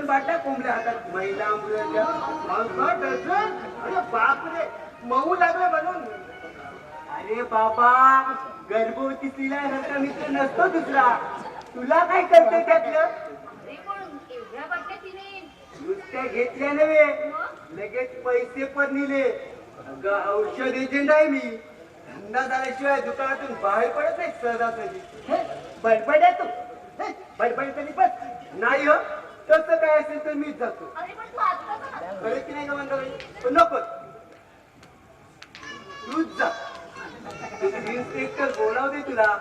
Dozen बाटल्या कोंबल्या हातात महिला अमृताच्या. डझन? अरे बापरे, मऊ लागलं म्हणून. अरे बाबा, गर्भवती स्त्रीला मित्र नसतो दुसरा. तुला काय करते त्यातलं? नुसत्या घेतल्या नव्हे, लगेच पैसे पण दिले. अगं औषध एजंट आहे मी. धंदा झाल्याशिवाय दुकानातून बाहेर पडत नाही सहजासहजी. बडबड आहे तू, बडबड तरी पण नाही. हो तसं काय असेल तर मीच जातो. खरं की नाही का मंडळी? पण नको, तूच जा. इन्स्पेक्टर बोलावते तुला.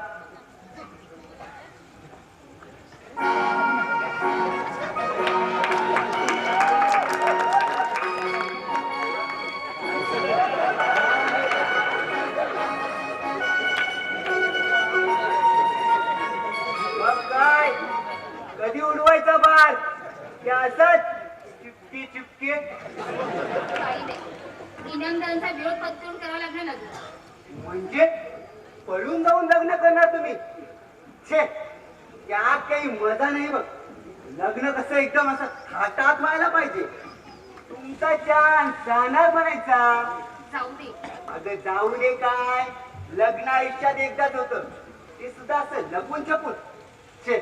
कधी उडवायचा बार? त्या असत चुपके चुपके. इनामदारांचा विरोध पत्करून करावा लागणार ना. म्हणजे पळून जाऊन लग्न करणार तुम्ही? छे, त्यात काही मजा नाही बघ. लग्न कसं एकदम असं थाटात व्हायला पाहिजे. तुमचा चान्स जाणार म्हणायचा. जाऊ दे. अगं जाऊ दे काय, लग्न आयुष्यात एकदाच होत, ते सुद्धा असं लपून छपून. छे,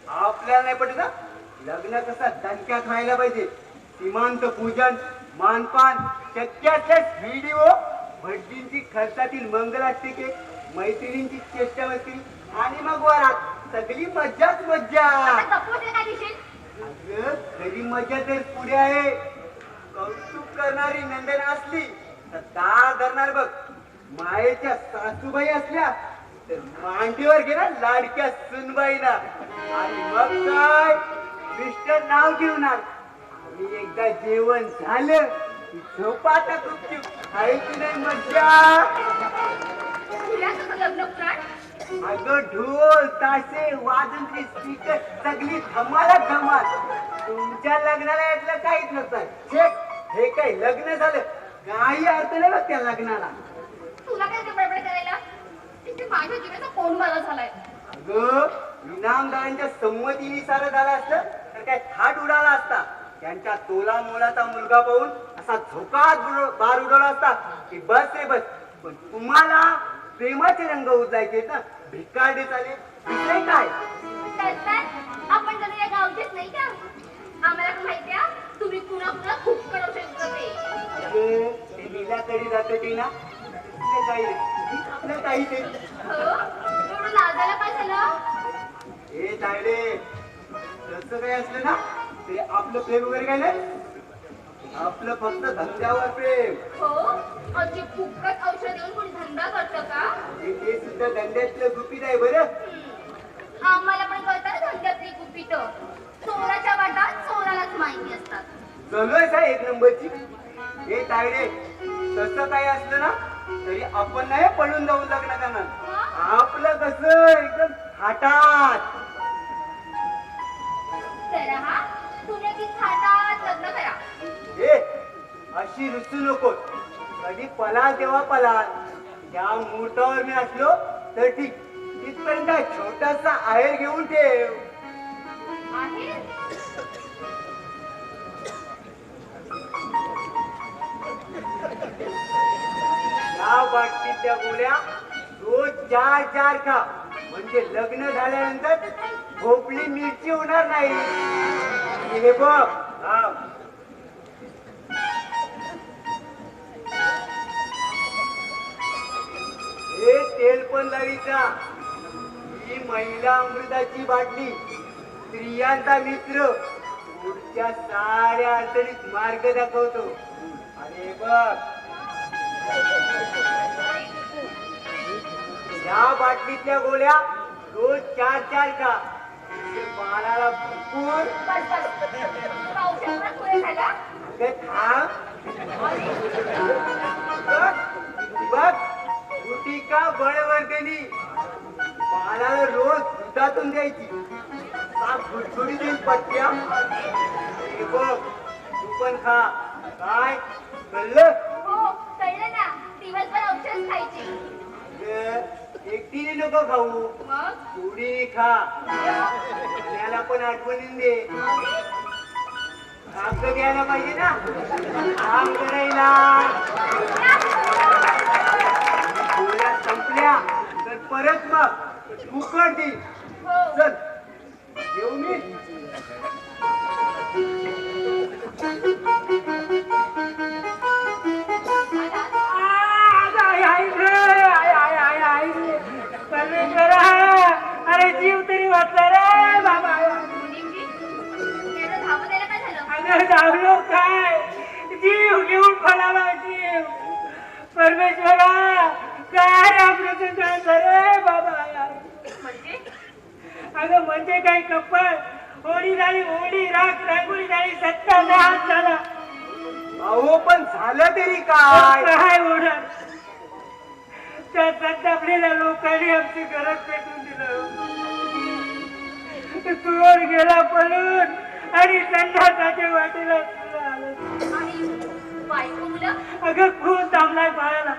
आपल्याला नाही पटत ना. लग्न कसं दणक्यात व्हायला पाहिजे. सीमांत पूजन, मानपान, शक्य असल्यास व्हिडिओ, भटजींची खर्चातील मंगलाष्टिके, मैत्रिणींची चेष्टा मस्ती आणि मग वरात. सगळी मज्जाच मज्जा. अगं खरी मजा तर पुढे आहे. कौतुक करणारी नंदन असली तर दार धरणार बघ. मायेच्या सासूबाई असल्या तर मांडीवर घेणार लाडक्या सुनबाईला. आणि मग काय, मिस्टर नाव घेणार. आणि एकदा जेवण झालं की झोपाता गुपचूप. आहे की नाही मज्जा? अगं ढोल ताशे वाजंत्री स्पीकर सगळी धमाला धमाल. तुमच्या लग्नाला यातलं काहीच नसतं. चेक, हे काय लग्न झालं, काही अर्थ नाही बघ त्या लग्नाला. तुला काय बडबड करायला? तिथे माझ्या जीवाचा कोण मला झालाय. अगं इनामदारांच्या संमतीने सारं झालं असतं तर काय थाट उडाला असता. त्यांच्या तोला मोलाचा मुलगा पाहून असा झोकात बार उडवला असता की बस रे बस. पण तुम्हाला प्रेमाचे रंग उजलायचे ना. भिकारडे चाले विषय काय? आपण कधी या गावचेच नाही का? आम्हाला पण माहिती आहे तुम्ही कुणा कुणा खूप कडू शकता. ते नीलाकडे जात ते ना, काही आपलं काही ते. एवढं लाजायला काय झालं? हे तायडे, तसं काही असलं ना ते आपलं प्रेम वगैरे काय नाही. आपलं फक्त धंद्यावर प्रेम. हो, अशी फुकट औषध देऊन कोणी धंदा करतं का? ते सुद्धा धंद्यातलं गुपित आहे बरं. आम्हाला पण कळतात धंद्यातली गुपित. चोराच्या वाटात चोरालाच माहिती असतात. चालूच आहे एक नंबरची. हे तायडे, तसं काही असलं ना तरी आपण नाही पळून जाऊन लग्न करणार. आपलं कसं एकदम थाटात. हा तुम्ही ती थाटात लग्न करा. हे अशी रुसू नको. कधी पलाल तेव्हा पलाल. त्या मुहूर्तावर मी असलो तर ठीक. तिथपर्यंत छोटासा आहेर घेऊन ठेव. या बाटलीतल्या गोळ्या रोज 4 खा. म्हणजे लग्न झाल्यानंतर भोपळी मिरची होणार नाही. हे बघ, हे तेल पण लावीचा. ही महिला अमृताची बाटली, स्त्रियांचा मित्र. पुढच्या साऱ्या अडचणीत मार्ग दाखवतो. अरे बघ, या बाटलीतल्या गोळ्या रोज 4 खा. बाळाला भरपूर बघ. गुटिका बळवर्गणी बाळाला रोज दुधातून द्यायची. गुडगुडी देईल पट्ट्या. हे बघ, तू पण खा. काय कळलं? हो कळलं ना. दिवसभर औषध खायची. एकटीने नको खाऊ, थोडी खा. त्याला पण आठवणीन दे. अगं द्यायला पाहिजे ना काम करायला. गोळ्या संपल्या तर परत मग फुकट देईल. चल येऊ मी. अरे जीव तरी वाचला रे बाबा. अगं धावलो काय, जीव घेऊन फळाला जीव. परमेश्वरा काय आपलं काय रे बाबा. अगं म्हणजे काही कप्पल होळी झाली, होळी राख रांगोळी झाली, सत्ता नाश झाला. अहो पण झालं तरी काय. काय होणार, त्या संतापलेल्या लोकांनी आमची गरज पेटून दिलं. चोर गेला पळून आणि संध्याकाळच्या वाटेला आलं. अगं खूप थांबलाय पाहायला.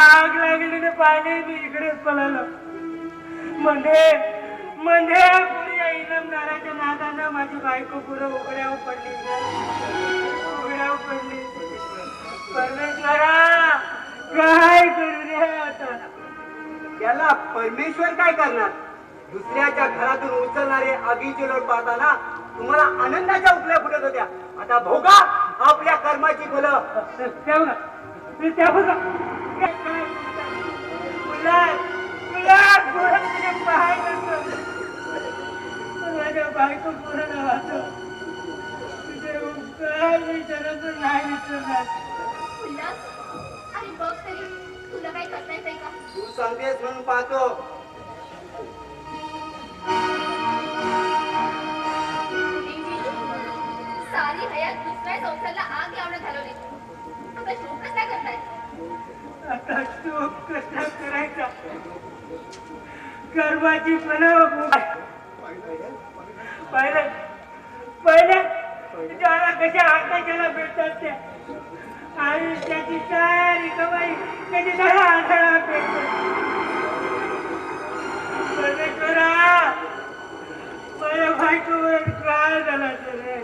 आग लागली पाहिजे मी इकडेच पळालो. म्हणजे पुढे या इनामदाराच्या नादानं माझी बायको पुढं उघड्यावर पडली. परमेश्वरा काय करू रे आता. याला परमेश्वर काय करणार. दुसऱ्याच्या घरातून उचलणारे आगीचे लोट पाहताना तुम्हाला आनंदाच्या उठल्या फुटत होत्या. आता भोगा आपल्या कर्माची फलं. माझ्या बायको पूर्ण वाचो. तुझे उपकार विचारायचं नाही विचारणार. आणि बघ तरी तुला काही करता येतंय का. तू सांगतेस म्हणून पाहतो. सारी हयात दुसऱ्या संसाराला आग लावण्यात घालवली. आता शोक कसा करताय. आता शोक कसा करायचा. कर्माची फळं पहिले ज्याला कशा आकाशाला भेटतात त्या आणि त्याची सारी कमाई कधी दहा आठवडा भेटते. परमेश्वरा माझ्या बायकोवर काय झाला रे.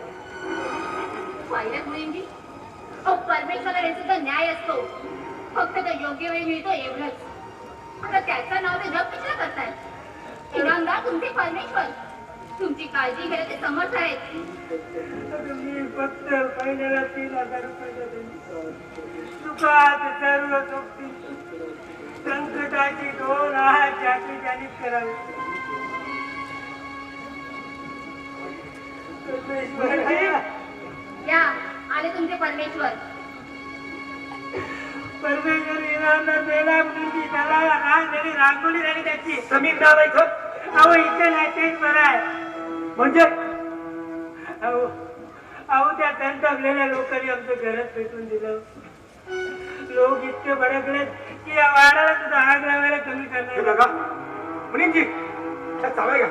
पाहिल्यात मुलींची परमेश्वरा हे सुद्धा न्याय असतो. फक्त तो योग्य वेळ मिळतो एवढंच. आता त्याचं नाव ते जग कशाला करताय. इनामदार तुमचे परमेश्वर तुमची काळजी घ्यायला ते समर्थ आहेत. मी फक्त महिन्याला 3000 रुपये देते. सुखात सर्व सोबती संकटाची 2 हात जाती जाणीव करावी. या आले तुमचे परमेश्वर. परमेश्वर इनामदार बेला मुलगी त्याला रांग झाली, रांगोळी झाली त्याची. समीर नाव आहे इथं. अहो इथे नाही तेच बरं आहे. म्हणजे अहो त्या संतापलेल्या लोकांनी आमचं घरच पेटून दिलं. लोक इतके भडकले की या वाडाला सुद्धा आग लावायला कमी करणार. बघा मुनीमजी चालय का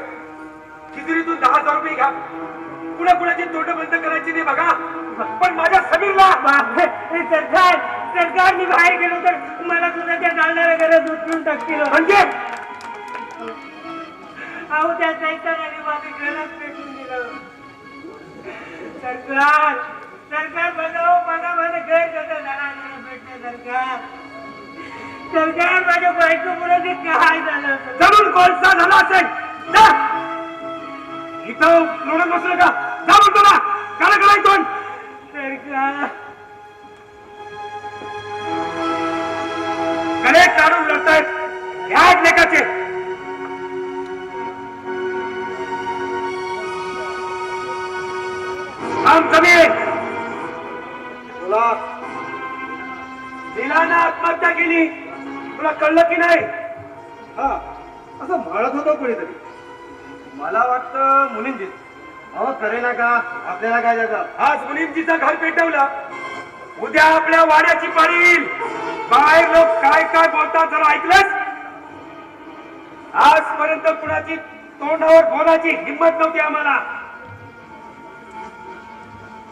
खिचडीतून 10,000 रुपये घ्या. कुणाची तोंड बंद करायची नाही बघा. पण माझ्या समीरला सरकारने बाहेर गेलो तर मला सुद्धा त्या जाळणाऱ्या घरात उचलून टाकतील. म्हणजे अहो त्या सैतानाने माझं घरच पेटून दिलं. सरकार बघाव बघा माझं घर कसं झालं भेटलं. सरकार माझ्या बायको मुळे काय झालं. जरूर कोळसा झाला असेल. इथं लोणत बसलं का जा म्हणतो ना. काय करायचं सरकार गळे काढून लढतायत ह्याच लेखाचे. तुला दिलाना आत्महत्या केली तुला कळलं की नाही. हा असं म्हणत होतो कोणीतरी. मला वाटतं मुलींची. अहो करे ना का आपल्याला काय जातं. आज मुलींचीचं घर पेटवलं उद्या आपल्या वाड्याची पाळी येईल. बाहेर लोक काय काय बोलतात जरा ऐकलंस. आजपर्यंत कुणाची तोंडावर बोलायची हिंमत नव्हती आम्हाला.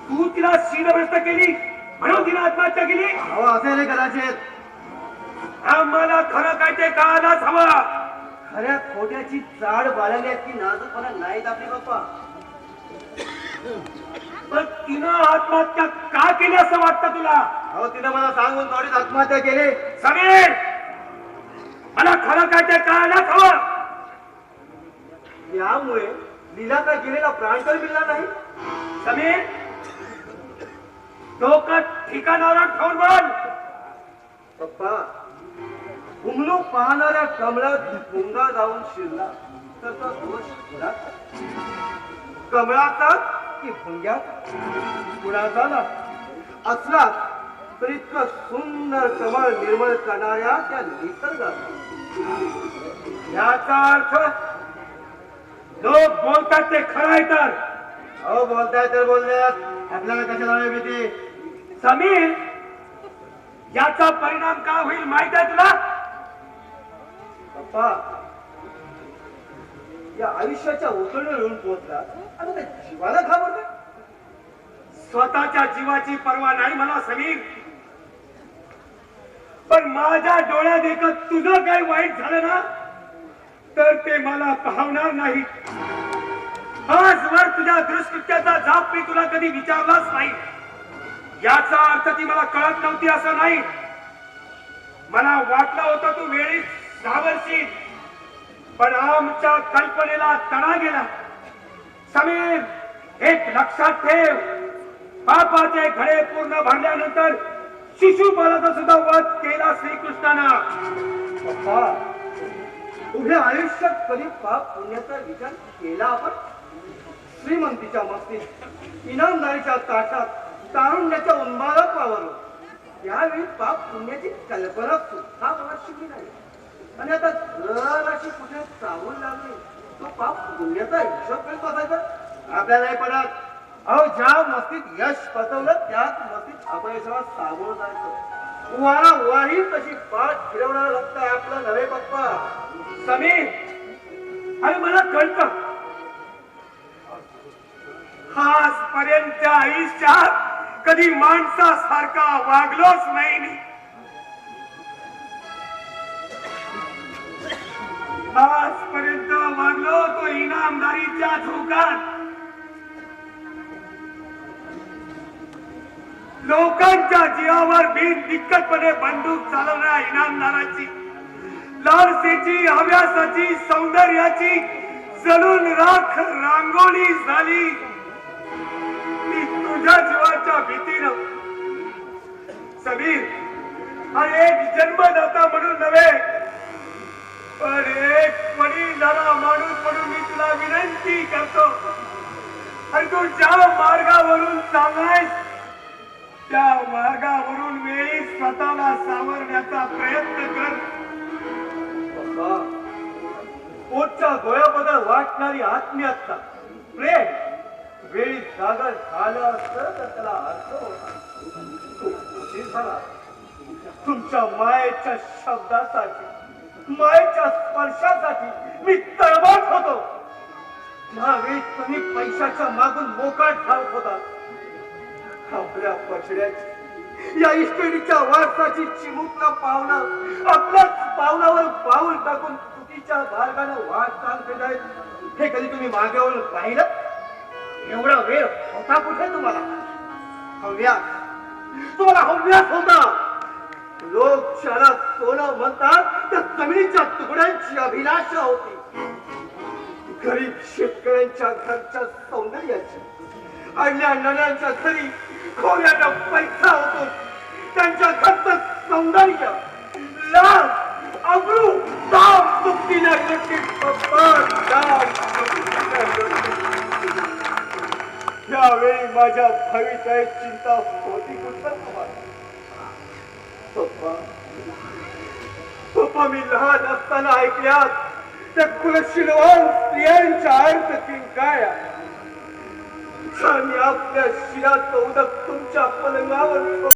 तू तिला शीनभ्रष्ट केली म्हणून तिला आत्महत्या केली. हो असेल कदाचित. आम्हाला खरं काय ते कळायलाच हवं. खऱ्या खोट्याची चाड बाळगली की नाजूकपणा नाहीत आपली बाप्पा. तिनं आत्महत्या का केली असं वाटतं तुला? अहो तिनं मला सांगून थोडीच आत्महत्या केली. समीर, मला खरं काय ते कळायलाच हवं. त्यामुळे लीलाचा गेलेला प्राण तर मिळला नाही. समीर, डोकं ठिकाणावर ठेवून बोल. पप्पा, हुमलो पाहणाऱ्या कमळात भुंगा जाऊन शिरला तर तो दोष कुणाचा? कमळाचा की भुंग्याचा? कुणाचा ना असला तर इतकं सुंदर कमळ निर्मळ करणाऱ्या त्या निसर्गाचा. याचा अर्थ लोक बोलतात ते खरं आहे तर. अहो बोलताय तर बोलण्यात आपल्याला कशाला वेळ भीती? समीर, याचा परिणाम काय होईल माहित आहे तुला? पप्पा, या आयुष्याच्या ओसंडीवर येऊन पोहोचला आणि त्या जीवाला घाबरतोय. स्वतःच्या जीवाची पर्वा नाही मला समीर, पण माझ्या डोळ्यात एकच तुझं काही वाईट झालं ना तर ते मला पाहणार नाही. आजवर तुझ्या दुष्कृत्याचा जाप मी तुला कधी विचारलाच नाही. याचा अर्थ ती मला कळत नव्हती असं नाही. मला वाटलं होतं तू वेळीच सावरशील, पण आमच्या कल्पनेला तडा गेला. समीर, एक लक्षात ठेव, पापाचे घडे पूर्ण भरल्यानंतर शिशुपालाचा सुद्धा वध केला श्रीकृष्णानं. पप्पा, उभ्या आयुष्यात कधी पाप पुण्याचा विचार केला आपण? श्रीमंतीच्या मस्तीत, इनामदारीच्या ताटात, तारुण्याच्या उन्मादात वावरलो. त्यावेळी पाप पुण्याची कल्पना सुद्धा मला शिकली नाही. आणि आता जर अशी कुठे चावून लागली तो पाप पुण्याचा हिशोब करीत बसायचा आपल्याला नाही पडत. अहो ज्या मस्तीत यश पचवलं त्याच मस्तीत अपयशाला सामोरं जायचं. वारी तशी पाठ फिरवणारा रक्त आहे आपला नव्हे पप्पा. समीर, आणि मला कळतं आजपर्यंतच्या आयुष्यात कधी माणसासारखा वागलोच नाही मी. आजपर्यंत वागलो तो इनामदारीच्या झोकात. लोकांच्या जीवावर बिनदिक्कतपणे बंदूक चालवणाऱ्या इनामदाराची, लालसेची, हव्यासाची, सौंदर्याची जळून राख रांगोळी झाली. ती तुझ्या जीवाच्या भीतीनं. समीर, आणि एक जन्मदाता म्हणून नव्हे पण एक वडीलधारा माणूस म्हणून मी तुला विनंती करतो, आणि तू ज्या मार्गावरून चाललायस त्या मार्गावरून वेळी स्वतःला सावरण्याचा प्रयत्न कर. पप्पा, पोटच्या गोळ्याबद्दल वाटणारी आत्मीयता, प्रेम वेळी जागर झालं असतं तर त्याला अर्थ होता. खूप उशीर झाला. तुमच्या मायेच्या शब्दासाठी, मायेच्या स्पर्शासाठी मी तळमळत होतो. त्यावेळी तुम्ही पैशाच्या मागून मोकाट धावत होता. आपल्या पछड्याची, या इस्टेटीच्या वारसाची चिमुकला पावला आपल्याच पावलावर पाऊल टाकून चुकीच्या मार्गाने वाटचाल करत हे कधी तुम्ही मागे वळून पाहिलं? एवढा वेळ होता कुठे तुम्हाला? हव्यास, तुम्हाला हव्यास होता. लोक ज्याला सोनं म्हणतात तर जमिनीच्या तुकड्यांची अभिलाषा होती. गरीब शेतकऱ्यांच्या घरच्या सौंदर्याची, अडल्या नद्यांच्या घरी खोऱ्याला पैसा होतो. त्यांच्या घरचं सौंदर्य, लाज, अब्रू, दाम दुखतीला यावेळी माझ्या भविष्याची चिंता होती कुठं तुम्हाला? पप्पा, पप्पा, मी लहान असताना ऐकल्यात त्या कुलशीलवान स्त्रियांच्या अर्थ काय आहे. मी आपल्या शिराचं उदक तुमच्या पलंगावर